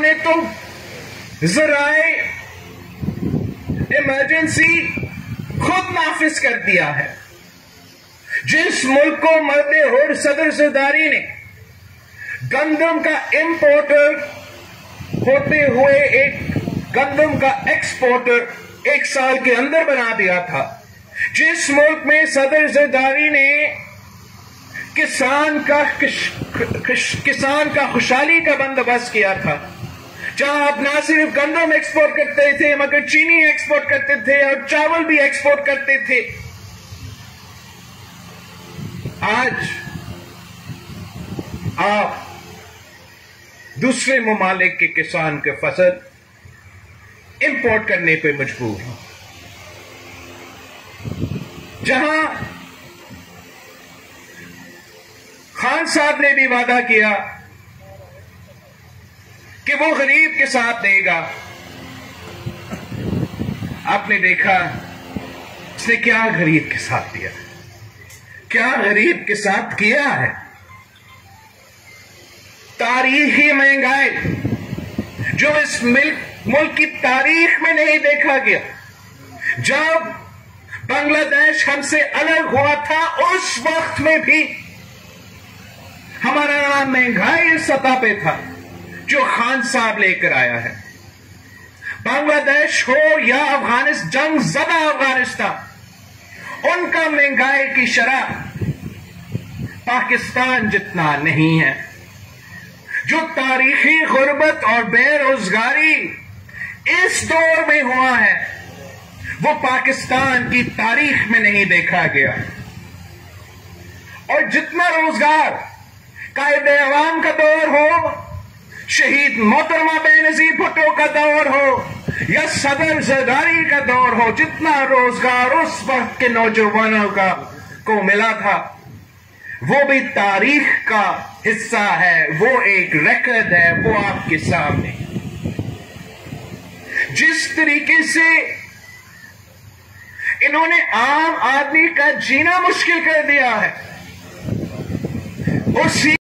نے تو ذرائع ایمرجنسی خود نافذ کر دیا ہے. جس ملک کو مرد ہور صدر زرداری نے گندم کا امپورٹر ہوتے ہوئے ایک گندم کا ایکسپورٹر 1 سال کے اندر بنا دیا تھا، جس ملک میں صدر زرداری نے کسان کا خوشحالی کا بندوبست کیا تھا، جہاں آپ نہ صرف گندم ایکسپورٹ کرتے تھے مگر چینی ایکسپورٹ کرتے تھے اور چاول بھی ایکسپورٹ کرتے تھے. آج آپ دوسرے ممالک کے کسان کے فصل امپورٹ کرنے پہ مجبور ہیں، جہاں خان صاحب نے بھی وعدہ کیا کہ وہ غریب کے ساتھ دے گا. آپ نے دیکھا اس نے کیا غریب کے ساتھ دیا، کیا غریب کے ساتھ کیا ہے. تاریخی مہنگائی جو اس ملک کی تاریخ میں نہیں دیکھا گیا. جب بنگلہ دیش ہم سے الگ ہوا تھا اس وقت میں بھی ہمارا نام مہنگائی اس سطح پہ تھا جو خان صاحب لے کر آیا ہے. بنگلہ دیش ہو یا جنگ زدہ افغانستان، ان کا مہنگائی کی شرح پاکستان جتنا نہیں ہے. جو تاریخی غربت اور بے روزگاری اس دور میں ہوا ہے وہ پاکستان کی تاریخ میں نہیں دیکھا گیا. اور جتنا روزگار قائد عوام کا دور ہو، شہید محترمہ بے نظیر بھٹو کا دور ہو یا صدر زرداری کا دور ہو، جتنا روزگار اس وقت کے نوجوانوں کو ملا تھا وہ بھی تاریخ کا حصہ ہے، وہ ایک ریکارڈ ہے، وہ آپ کے سامنے. جس طریقے سے انہوں نے عام آدمی کا جینا مشکل کر دیا ہے، اسی